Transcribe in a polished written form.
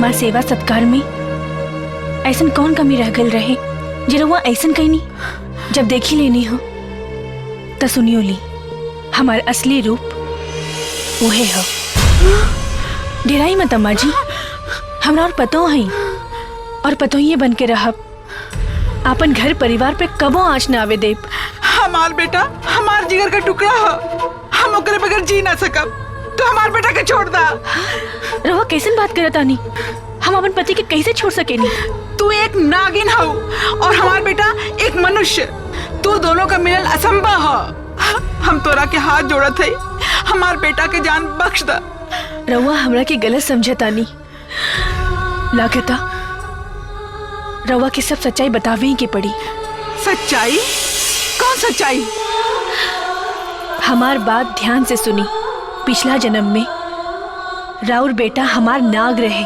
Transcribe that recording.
हमार सेवा सत्कार में ऐसन कौन कमी रह गल रहे जे रउआ ऐसन कहनी? जब देखी लेनी हो तो सुनियो ली, हमार असली रूप वहे हो। डेराई मत अम्मा जी, हमरा और पतो है और पतो ही बन के रहब। आपन घर परिवार पे कबो आँच न आवे देब। हमार बेटा हमार जिगर का टुकड़ा हो, हम ओकरे बगैर जी ना सकब। तो हमार बेटा के छोड़ दा। रउआ कैसन बात करत आनी? हम अपन पति के कैसे छोड़ सकेनी? तू एक नागिन हो और हमार बेटा एक मनुष्य। तू दोनों का मिलन असंभव हो। हम तोरा के हाथ जोड़त है, हमार बेटा के जान बख्श दा। रउआ हमरा के गलत समझतानी। लागता रउआ के सब सच्चाई बतावे ही के पड़ी। सच्चाई? कौन सच्चाई? हमार बात ध्यान से सुनी। पिछला जन्म में राउर बेटा हमार नाग रहे।